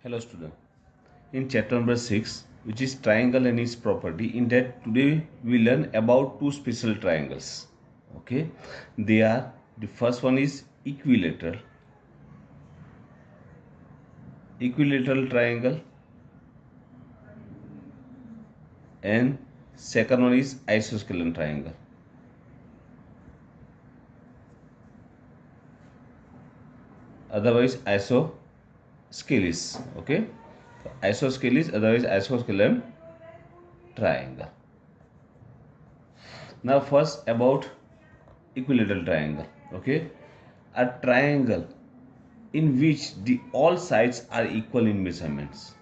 Hello student. In chapter number 6, which is triangle and its property, in that today we learn about two special triangles. Okay, they are, the first one is equilateral triangle, and second one is isosceles triangle. Otherwise isosceles. Okay, isosceles, otherwise isosceles triangle. Now first about equilateral triangle. Okay, a triangle in which the all sides are equal in measurements.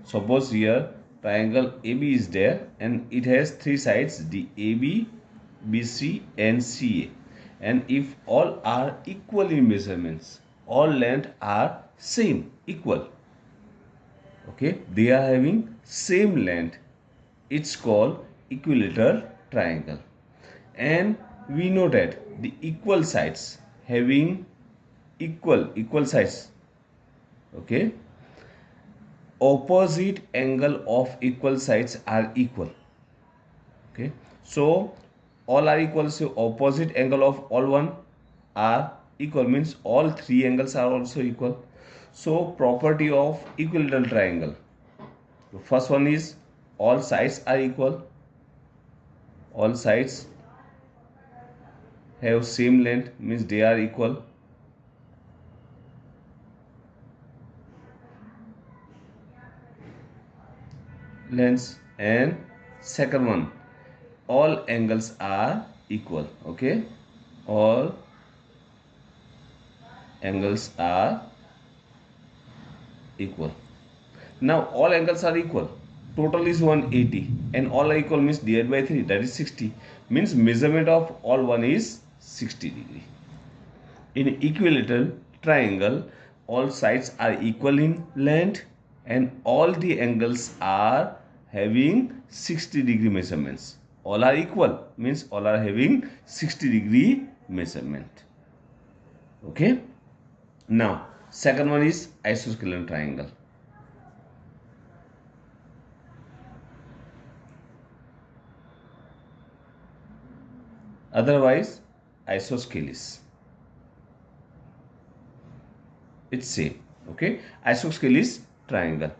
Suppose here triangle AB is there and it has three sides, the AB, BC and CA, and if all are equal in measurements, all length are same, equal, okay, they are having same length, it's called equilateral triangle. And we know that the equal sides having equal sides, okay, opposite angle of equal sides are equal. Okay, so all are equal, so opposite angle of all one are equal, means all three angles are also equal. So property of equilateral triangle, the first one is all sides are equal, all sides have same length, means they are equal. Lengths, and second one, all angles are equal. Okay, all angles are equal. Now all angles are equal, total is 180 and all are equal means divided by 3, that is 60, means measurement of all one is 60 degree. In equilateral triangle, all sides are equal in length and all the angles are having 60 degree measurements. All are equal means all are having 60 degree measurement. Okay, now second one is isosceles triangle. Otherwise isosceles, it's same. Okay, isosceles triangle.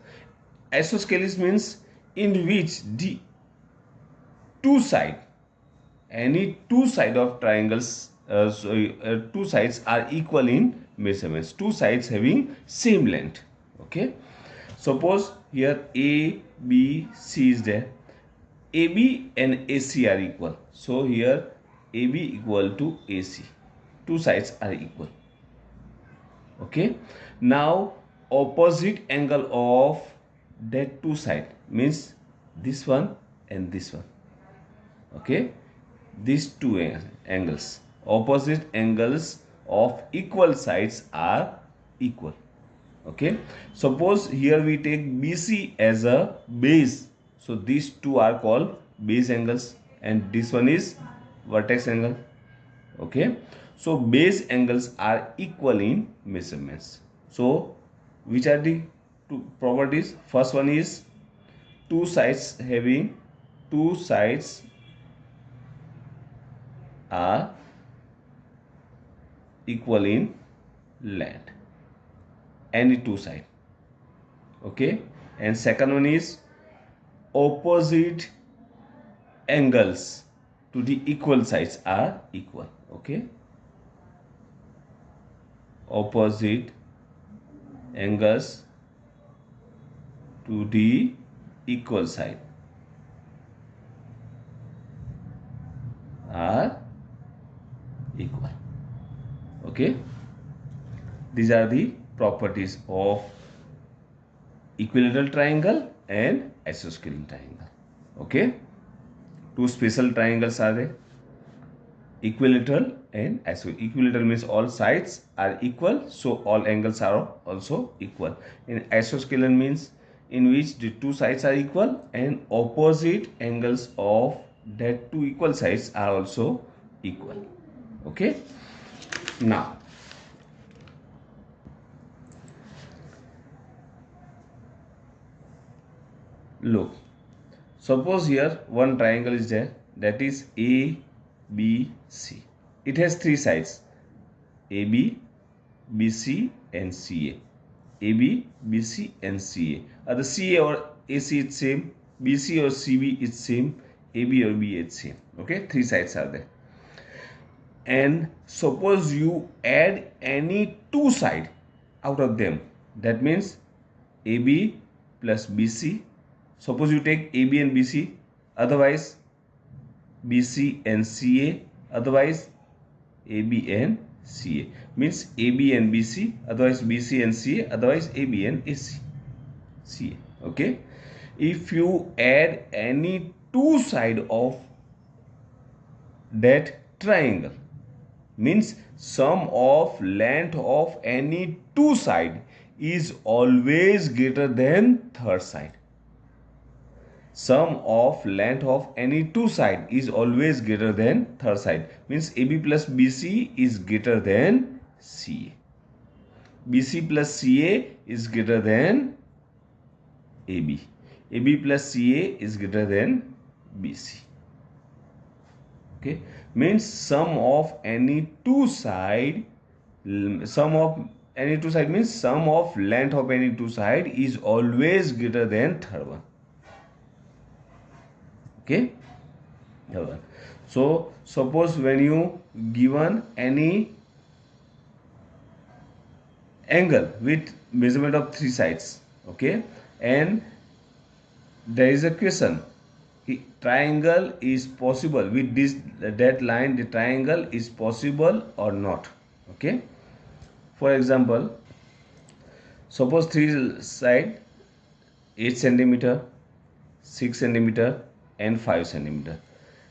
Isosceles means in which the two side, any two side of triangles, two sides are equal in measurements, two sides having same length. Okay, suppose here A, B, C is there, AB and AC are equal, so here AB equal to AC, two sides are equal. Okay, now opposite angle of that two side means this one and this one. Okay, these two angles, opposite angles of equal sides are equal. Okay, suppose here we take BC as a base, so these two are called base angles and this one is vertex angle. Okay, so base angles are equal in measurements. So which are the two properties? First one is two sides are equal in length, any two side. Okay, and second one is opposite angles to the equal sides are equal. Okay, opposite angles to the equal side are equal. Okay, these are the properties of equilateral triangle and isosceles triangle. Okay, two special triangles are there, equilateral and isosceles. Equilateral means all sides are equal, so all angles are also equal. In isosceles means in which the two sides are equal and opposite angles of that two equal sides are also equal. Okay, now Look, suppose here one triangle is there, that is ABC. It has three sides, AB, BC and CA. AB, BC and CA. The CA or AC is same, BC or CB is same, AB or BA is same. Okay, three sides are there. And suppose you add any two side out of them, that means AB plus BC. Suppose you take AB and BC, otherwise BC and CA, otherwise AB and CA. Means AB and BC, otherwise BC and CA, otherwise AB and AC. CA. Okay. If you add any two side of that triangle, means sum of length of any two side is always greater than third side. Sum of length of any two side is always greater than third side. Means AB plus BC is greater than CA. BC plus CA is greater than AB. AB plus CA is greater than BC. Okay, means sum of any two side, means sum of length of any two side is always greater than third one. Okay, so suppose when you given any angle with measurement of three sides, okay, and there is a question, triangle is possible with this, that line, the triangle is possible or not. Okay, for example, suppose three side 8 centimeter, 6 centimeter and 5 centimeter.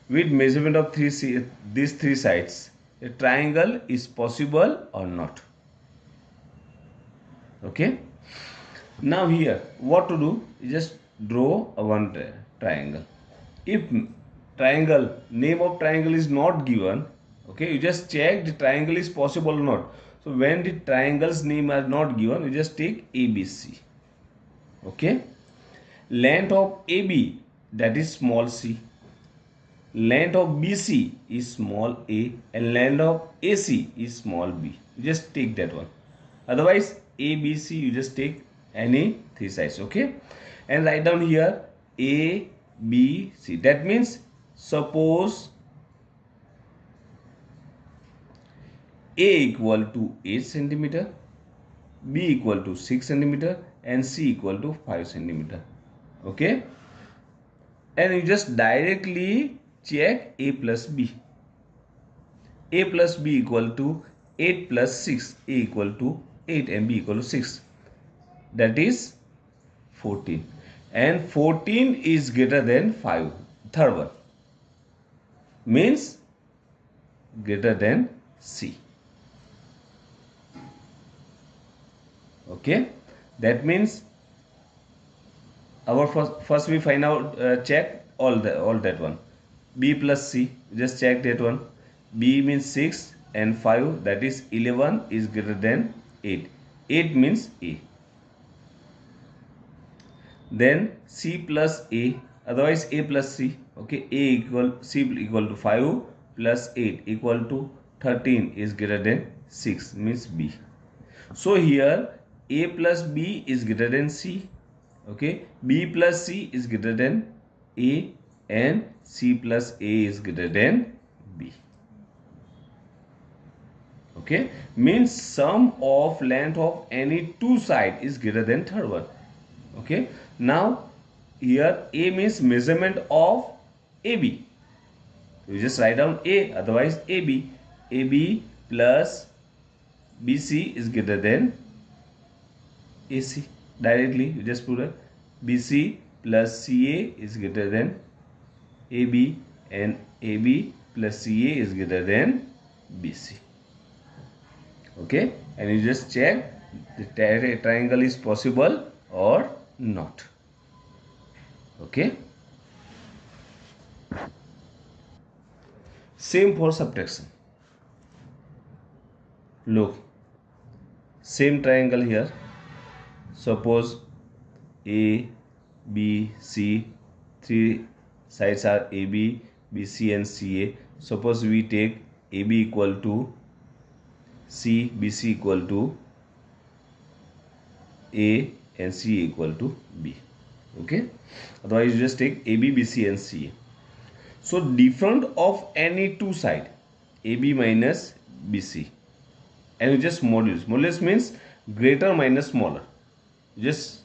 With measurement of these three sides, a triangle is possible or not. Okay, now here what to do? You just draw a one triangle. If triangle, name of triangle is not given, okay, you just check the triangle is possible or not. So when the triangle's name are not given, you just take ABC. Okay, length of AB, that is small c, length of BC is small a, and length of AC is small b. You just take that one. Otherwise ABC, you just take any three sides. Okay, and write down here A, B, C. That means suppose A equal to 8 centimeter, B equal to 6 centimeter and C equal to 5 centimeter. Okay, and you just directly check A plus B. A plus B equal to 8 plus 6, A equal to 8 and B equal to 6. That is 14. And 14 is greater than 5. Third one means greater than C. Okay, that means our first we find out, check all that one. B plus C, just check that one. B means 6 and 5, that is 11 is greater than 8. 8 means A. Then C plus A, otherwise A plus C. Okay, C equal to 5 plus 8 equal to 13 is greater than 6 means B. So here A plus B is greater than C. Okay, B plus C is greater than A and C plus A is greater than B. Okay, means sum of length of any two side is greater than third one. Okay, now here A means measurement of AB. You just write down A, otherwise AB. AB plus BC is greater than AC. Directly you just put a BC plus CA is greater than AB and AB plus CA is greater than BC. Okay, and you just check the triangle is possible or not. Okay, same for subtraction. Look, same triangle here. Suppose A, B, C. Three sides are AB, BC and CA. Suppose we take AB equal to C, BC equal to A and C equal to B. Okay. Otherwise you just take AB, BC and CA. So difference of any two side, AB minus BC, and you just modulus. Modulus means greater minus smaller. Just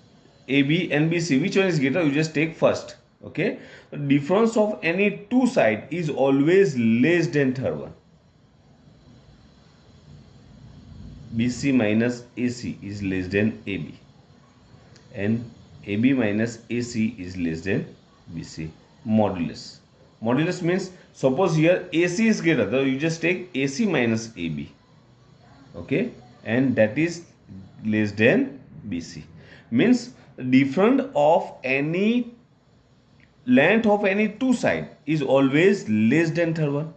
AB and BC, which one is greater, you just take first. Okay. The difference of any two side is always less than third one. BC minus AC is less than AB, and AB minus AC is less than BC. Modulus. Modulus means suppose here AC is greater, so you just take AC minus AB. Okay, and that is less than BC. Means difference of any length of any two side is always less than third one,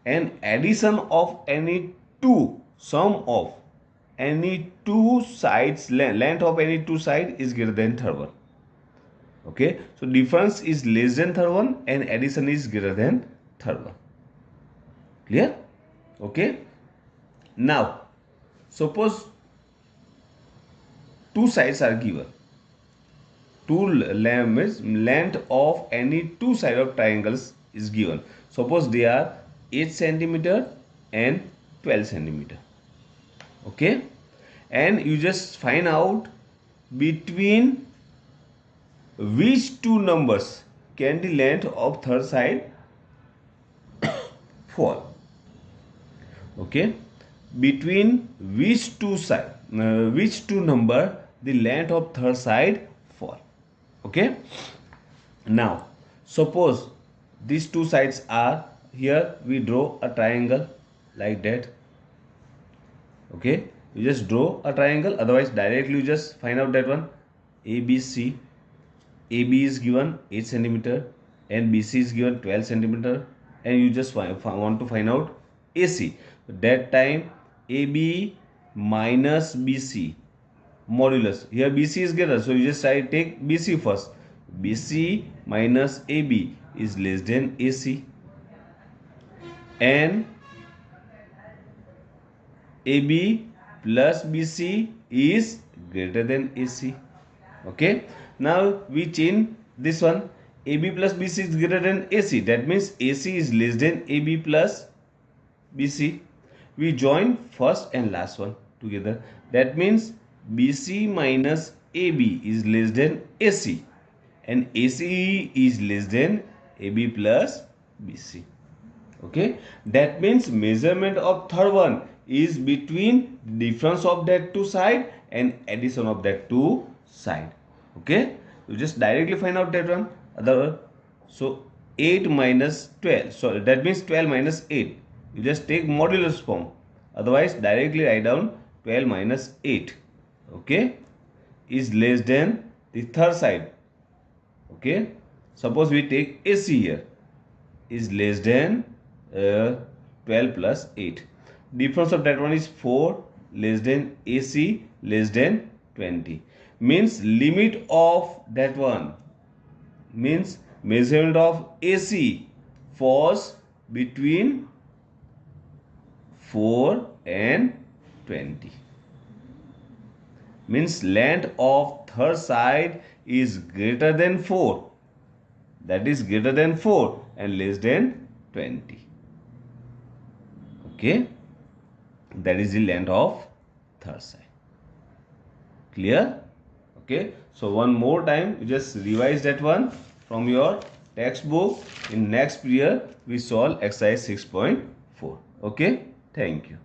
and addition of any two, sum of any two sides, length of any two side is greater than third one. Okay, so difference is less than third one and addition is greater than third one. Clear? Okay. Now suppose two sides are given. Two length of any two side of triangles is given. Suppose they are 8 centimeter and 12 centimeter. Okay, and you just find out between which two numbers can the length of third side fall. Okay, between which two number the length of third side fall. Okay, now suppose these two sides are, here we draw a triangle like that. Okay, you just draw a triangle, otherwise directly you just find out that one. ABC, AB is given 8 centimeter and BC is given 12 centimeter, and you just want to find out AC. That time AB minus BC modulus, here BC is greater, so you just take BC first. BC minus AB is less than AC, and AB plus BC is greater than AC. Okay, now we change this one. AB plus BC is greater than AC, that means AC is less than AB plus BC. We join first and last one together, that means BC minus AB is less than AC, and AC is less than AB plus BC. Okay, that means measurement of third one is between difference of that two side and addition of that two side. Okay, you just directly find out that one. Other, so 8 minus 12, so that means 12 minus 8, you just take modulus form, otherwise directly write down 12 minus 8. Okay, is less than the third side. Okay, suppose we take AC here, is less than 12 plus 8. Difference of that one is 4, less than AC less than 20. Means limit of that one, means measurement of AC falls between 4 and 20. Means length of third side is greater than 4, that is greater than 4 and less than 20. Okay, that is the length of third side. Clear? Okay, so one more time you just revise that one from your textbook. In next period we solve exercise 6.4. Okay, thank you.